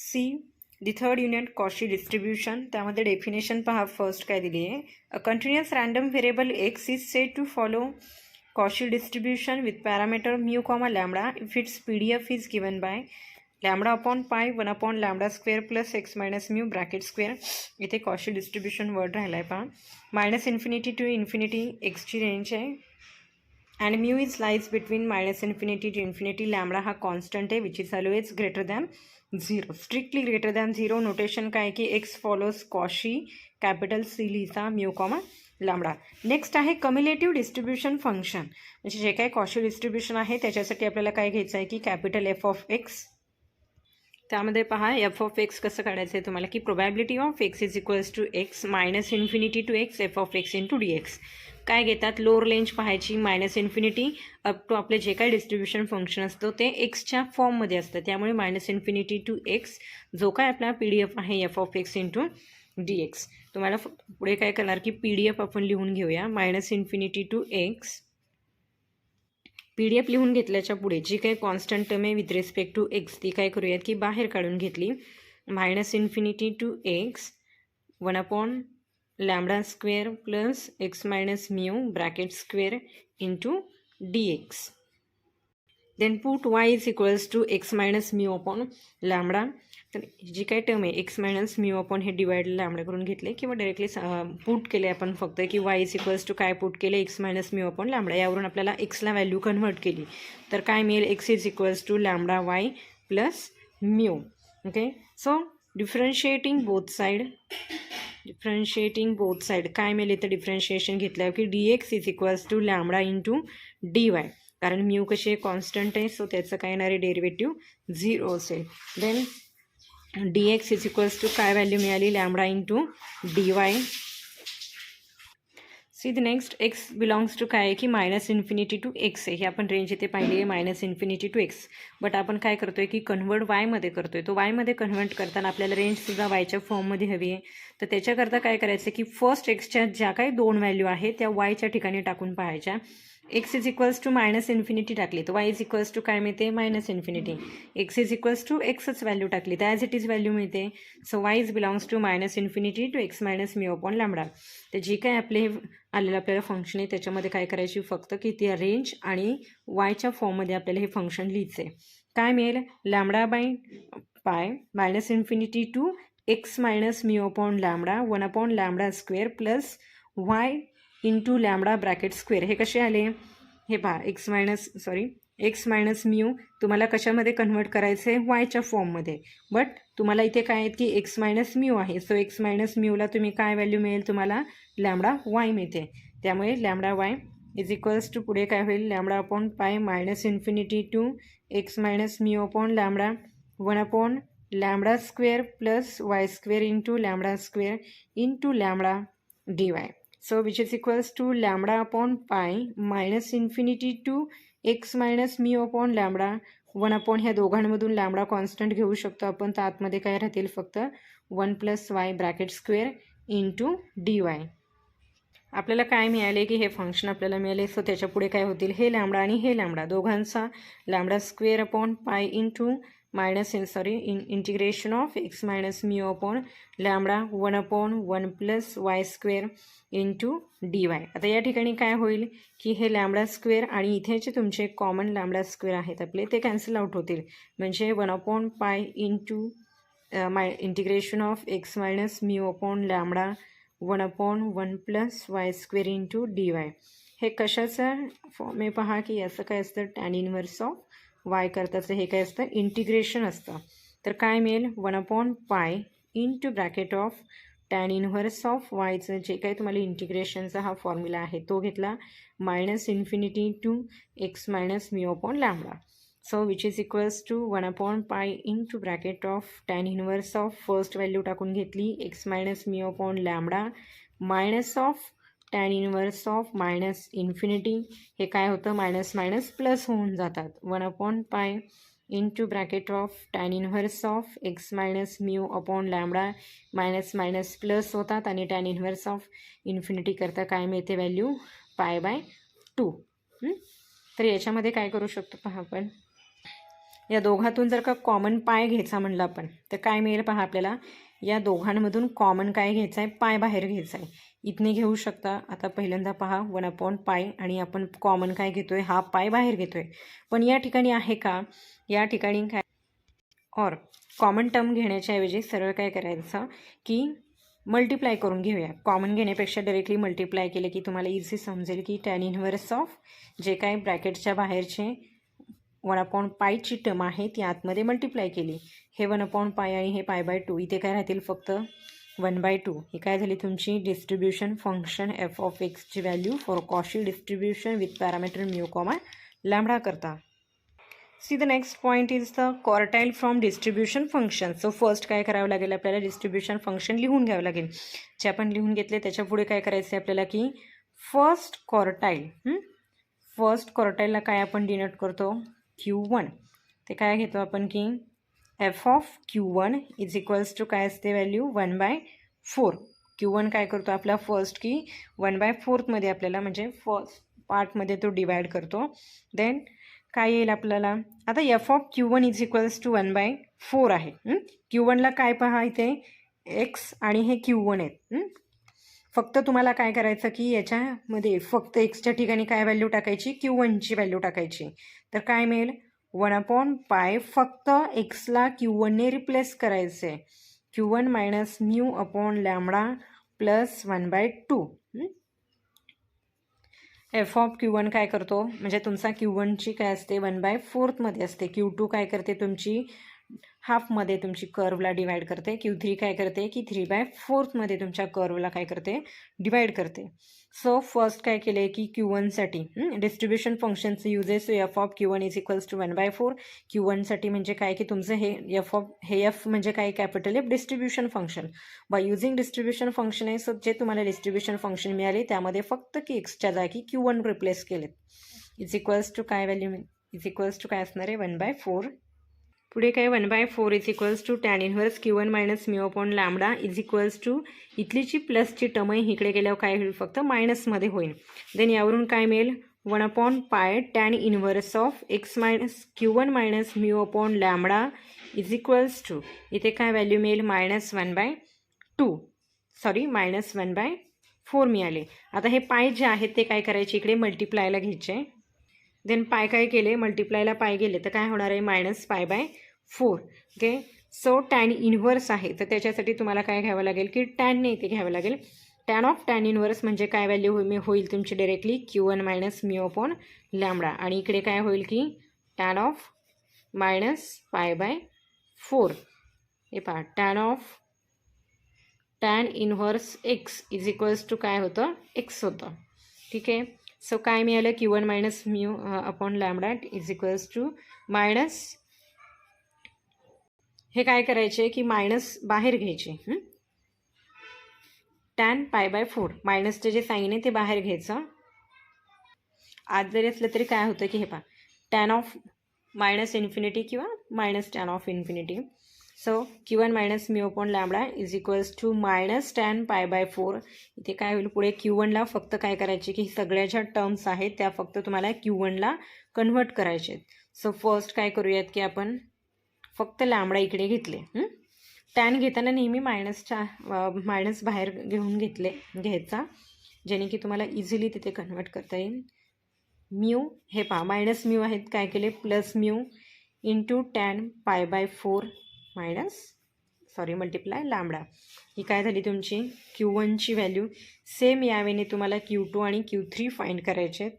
C the third unit Cauchy distribution. त्यामध्ये definition पहा. First काय दिली आहे. A continuous random variable x is said to follow Cauchy distribution with parameter mu comma lambda if its PDF is given by lambda upon pi 1 upon lambda square plus x minus mu bracket square. इथे Cauchy distribution word राहिला आहे पहा. Minus infinity to infinity एक्सची range आहे and mu is lies between minus infinity to infinity. Lambda हा constant आहे which is always greater than 0. Strictly greater than 0. Notation काय की x follows Cauchy capital C लिहिता म्यू कॉमा लॅम्बडा. नेक्स्ट आहे cumulative distribution function. म्हणजे जे काही Cauchy distribution आहे त्याच्यासाठी आपल्याला काय घ्यायचं आहे की कॅपिटल एफ ऑफ एक्स. त्यामध्ये पहा एफ ऑफ एक्स कसं काढायचं आहे तुम्हाला की probability of x is equals to x minus infinity to x f of x into d x. काय घेतात लोअर रेंज पाहायची मायनस इन्फिनिटी अप टू आपले जे काही डिस्ट्रीब्युशन फंक्शन असतो ते एक्सच्या फॉर्ममध्ये असतं. त्यामुळे मायनस इन्फिनिटी टू एक्स जो काय आपला पी डी एफ आहे F of x into d x. तुम्हाला पुढे काय करणार की पी डी एफ आपण लिहून घेऊया. Minus infinity to x p d f लिहून घेतल्याच्या पुढे जी काही कॉन्स्टंट टर्म आहे विथ रिस्पेक्ट टू एक्स ती काय करूयात की बाहेर काढून घेतली. Minus infinity to x 1 upon lambda square plus x minus mu bracket square into d x. Then put y is equals to x minus mu upon lambda. तर जी काही टर्म आहे एक्स मायनस म्यू अपॉन हे divide lambda करून घेतले किंवा directly put केले आपण फक्त की वाय इज इक्वल्स टू काय पुट केले x minus mu upon lambda. यावरून आपल्याला एक्सला व्हॅल्यू कन्वर्ट केली तर काय मिळेल x is equals to lambda y plus mu. Okay so differentiating both side काय मिळेल इथं डिफरन्शिएशन घेतल्यावर की d x is equals to lambda into d y. कारण म्यू कशी आहे कॉन्स्टंट आहे सो त्याचं काय येणार आहे डेरिव्हेटिव्ह 0 असेल. Then d x is equals to काय व्हॅल्यू मिळाली lambda into d y. See the next x belongs to काय आहे की मायनस इन्फिनिटी टू एक्स आहे. ही आपण रेंज इथे पाहिली आहे minus infinity to x. But आपण काय करतो आहे की कन्वर्ट वायमध्ये करतो आहे. तो वायमध्ये कन्वर्ट करताना आपल्याला रेंजसुद्धा वायच्या फॉर्ममध्ये हवी आहे. तर त्याच्याकरता काय करायचं की फर्स्ट एक्सच्या ज्या काही दोन व्हॅल्यू आहेत त्या वायच्या ठिकाणी टाकून पाहायच्या. X is equals to minus infinity टाकली तर वाय इज इक्वल्स टू काय मिळते minus infinity. X is equals to एक्सच व्हॅल्यू टाकली तर ॲज इट इज व्हॅल्यू मिळते. So y is belongs to minus infinity to x minus mu upon lambda. तर जी काय आपले आलेलं आपल्याला फंक्शन आहे त्याच्यामध्ये काय करायची फक्त की ती रेंज आणि वायच्या फॉर्ममध्ये आपल्याला हे फंक्शन लिहायचं आहे. काय मिळेल lambda by pi minus infinity to x minus mu upon lambda 1 upon lambda square plus y into lambda bracket square. हे कसे आले हे पहा एक्स मायनस म्यू तुम्हाला कशामध्ये कन्वर्ट करायचं आहे वायच्या फॉर्ममध्ये. बट तुम्हाला इथे काय आहेत की एक्स मायनस म्यू आहे सो एक्स मायनस म्यूला तुम्ही काय व्हॅल्यू मिळेल तुम्हाला लॅम्बडा वाय मिळते. त्यामुळे lambda y is equals to पुढे काय होईल lambda upon pi minus infinity to x minus mu upon lambda 1 upon lambda square plus y square into lambda square into lambda d y. So which is equals to lambda upon pi minus infinity to x minus mu upon lambda 1 upon ह्या दोघांमधून lambda constant घेऊ शकतो आपण. तर आतमध्ये काय राहतील फक्त 1 plus y bracket square into d Y. आपल्याला काय मिळाले की हे फंक्शन आपल्याला मिळाले सो त्याच्या पुढे काय होतील हे लॅम्बडा आणि हे लॅम्बडा दोघांचा lambda square upon pi into integration of x minus mu upon lambda 1 upon 1 plus y square into d Y. आता या ठिकाणी काय होईल की हे लॅम्बडा स्क्वेअर आणि इथे जे तुमचे कॉमन लॅम्बडा स्क्वेअर आहेत आपले ते कॅन्सल आउट होतील. म्हणजे 1 upon pi into integration of x minus mu upon lambda 1 upon 1 plus y square into d Y. हे कशाचं फॉर्म आहे पहा की याचं काय असतं टॅन इनव्हर्स ऑफ वाय करताचं हे काय असतं इंटिग्रेशन असतं. तर काय मिळेल 1 upon pi into bracket of tan inverse of वायचं जे काही तुम्हाला इंटिग्रेशनचा हा फॉर्म्युला आहे तो घेतला minus infinity to x minus mu upon lambda. So which is equals to 1 upon pi into bracket of tan inverse of first value टाकून घेतली x minus mu upon lambda minus of tan inverse of minus infinity. हे काय होतं minus minus plus होऊन जातात 1 upon pi into bracket of tan inverse of x minus mu upon lambda minus minus plus होतात आणि tan inverse of infinity करता काय मिळते व्हॅल्यू पाय बाय 2. तर याच्यामध्ये काय करू शकतो पहा आपण या दोघातून जर का कॉमन पाय घ्यायचा म्हणलं आपण तर काय मिळेल पहा आपल्याला. या दोघांमधून कॉमन काय घ्यायचं आहे, पाय बाहेर घ्यायचा आहे. इथने घेऊ शकता. आता पहिल्यांदा पहा 1/पाय आणि आपण कॉमन काय घेतोय, हा पाय बाहेर घेतोय. पण या ठिकाणी आहे का, या ठिकाणी काय और कॉमन टर्म घेण्याच्या ऐवजी सरळ काय करायचं की मल्टिप्लाय करून घेऊया. कॉमन घेण्यापेक्षा डायरेक्टली मल्टिप्लाय केले की तुम्हाला इझी समजेल की tan इन्व्हर्स ऑफ जे काय ब्रॅकेटच्या बाहेरचे 1/पायची टर्म आहे ती आतमध्ये मल्टिप्लाय केली. हे 1/पाय आणि हे π/2 इथे काय राहतील फक्त 1/2. ही काय झाली तुमची डिस्ट्रीब्युशन फंक्शन f(x) ची value for Cauchy distribution with parameter mu comma lambda करता. See the next point is the quartile from distribution function. So first काय करावं लागेल आपल्याला, डिस्ट्रीब्युशन फंक्शन लिहून घ्यावं लागेल. जे आपण लिहून घेतले त्याच्या पुढे काय करायचं आहे आपल्याला की फर्स्ट क्वार्टाईलला काय आपण डिनोट करतो, Q1. ते काय घेतो आपण की f(Q1) इज इक्वल्स टू काय असते व्हॅल्यू 1/4. Q1 काय करतो आपला फर्स्ट की 1/4 मध्ये आपल्याला म्हणजे फर्स्ट पार्टमध्ये तो डिवाइड करतो. देन काय येईल आपल्याला, आता f(Q1) इज इक्वल्स टू 1/4 आहे. Q1ला काय पहा इथे x आणि हे Q1 आहेत. फक्त तुम्हाला काय करायचं की याच्यामध्ये फक्त एक्सच्या ठिकाणी काय व्हॅल्यू टाकायची, Q1ची व्हॅल्यू टाकायची. तर काय मिळेल 1/पाय फक्त एक्सला Q1ने रिप्लेस करायचे. Q1 minus mu upon lambda plus 1/2. f(Q1) काय करतो म्हणजे तुमचा Q1ची काय असते 1/4 मध्ये असते. Q2 काय करते तुमची हाफमध्ये तुमची कर्वला डिवाइड करते. Q3 काय करते की 3/4 मध्ये तुमच्या कर्वला काय करते, डिवाइड करते. सो फर्स्ट काय केले की Q1साठी डिस्ट्रीब्युशन फंक्शनचं uses f(Q1) is equals to 1/4. Q1साठी म्हणजे काय की तुमचं हे f म्हणजे काय capital F distribution function. By using distribution function आहे. सो जे तुम्हाला डिस्ट्रीब्युशन फंक्शन मिळाले त्यामध्ये फक्त की एक्सच्या जागी Q1 रिप्लेस केलेत. इज इक्वल्स टू काय व्हॅल्यू, इज इक्वल्स टू काय असणार आहे 1/4. पुढे काय 1/4 is equals to tan inverse Q1 minus mu upon lambda is equals to इथलीची प्लसची टर्म आहे इकडे गेल्यावर काय होईल फक्त मायनसमध्ये होईल. देन यावरून काय मिळेल 1/पाय tan inverse of x minus Q1 minus mu upon lambda is equals to इथे काय व्हॅल्यू मिळेल -1/4 मिळाले. आता हे पाय जे आहेत ते काय करायचे इकडे मल्टिप्लायला घ्यायचे. देन पाय काय केले मल्टिप्लायला पाय गेले तर काय होणार आहे -π/4. ओके. सो tan इन्व्हर्स आहे तर त्याच्यासाठी तुम्हाला काय घ्यावं लागेल की टॅनने इथे घ्यावं लागेल. tan इन्व्हर्स म्हणजे काय व्हॅल्यू होईल तुमची directly Q1 minus mu upon lambda आणि इकडे काय होईल की tan ऑफ -π/4. हे पहा tan inverse x is equals to काय होतं x होतं. ठीक आहे. सो काय मिळालं Q1 minus mu upon lambda is equals to minus, हे काय करायचे की मायनस बाहेर घ्यायचे. tan π/4 मायनसचे जे साईन आहे ते बाहेर घ्यायचं. आज जरी असलं तरी काय होतं की हे पहा tan ऑफ -इन्फिनिटी किंवा -tan of infinity. So Q1 minus mu upon lambda is equals to -tan π/4. इथे काय होईल पुढे Q1ला फक्त काय करायचे की सगळ्या ज्या टर्म्स आहेत त्या फक्त तुम्हाला Q1ला कन्व्हर्ट करायचे. सो फर्स्ट काय करूयात की आपण फक्त लॅम्बडा इकडे घेतले. टॅन घेताना नेहमी मायनस बाहेर घेऊन घ्यायचा जेणे की तुम्हाला इझिली तिथे कन्वर्ट करता येईल. म्यू हे पहा मायनस म्यू आहेत काय केले plus mu into tan π/4 multiply lambda. ही काय झाली तुमची Q1ची व्हॅल्यू. सेम यावेळी तुम्हाला Q2 आणि Q3 फाइंड करायचे.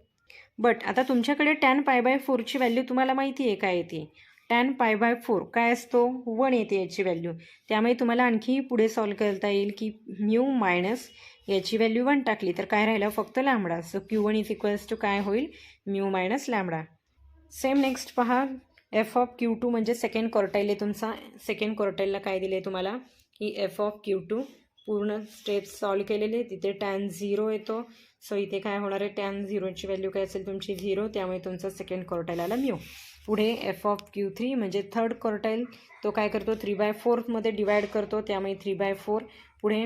बट आता तुमच्याकडे tan π/4ची व्हॅल्यू तुम्हाला माहिती आहे काय येते. tan π/4 काय असतो 1 येते याची व्हॅल्यू. त्यामुळे तुम्हाला आणखी पुढे सॉल्व करता येईल की म्यू मायनस याची व्हॅल्यू 1 टाकली तर काय राहिलं फक्त lambda. So Q1 is equals to काय होईल mu minus lambda. Same next पहा f(Q2) म्हणजे सेकंड क्वार्टाईल आहे तुमचा. सेकंड क्वार्टाईलला काय दिले तुम्हाला की f(Q2) पूर्ण स्टेप्स सॉल्व केलेले. तिथे tan 0 येतो. सो इथे काय होणार आहे tan 0ची व्हॅल्यू काय असेल तुमची 0. त्यामुळे तुमचा सेकंड क्वार्टाईल आला म्यू. पुढे f(Q3) म्हणजे थर्ड क्वार्टाईल तो काय करतो 3/4 मध्ये डिवाइड करतो त्यामुळे 3/4. पुढे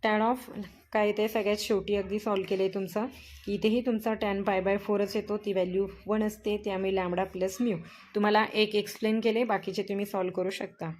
टॅन ऑफ काय ते सगळ्यात शेवटी अगदी सॉल्व केलं आहे तुमचं. इथेही तुमचा टॅन π/4च येतो, ती व्हॅल्यू 1 असते, त्यामुळे लॅमडा प्लस म्यू. तुम्हाला एक एक्सप्लेन केले, बाकीचे तुम्ही सॉल्व करू शकता.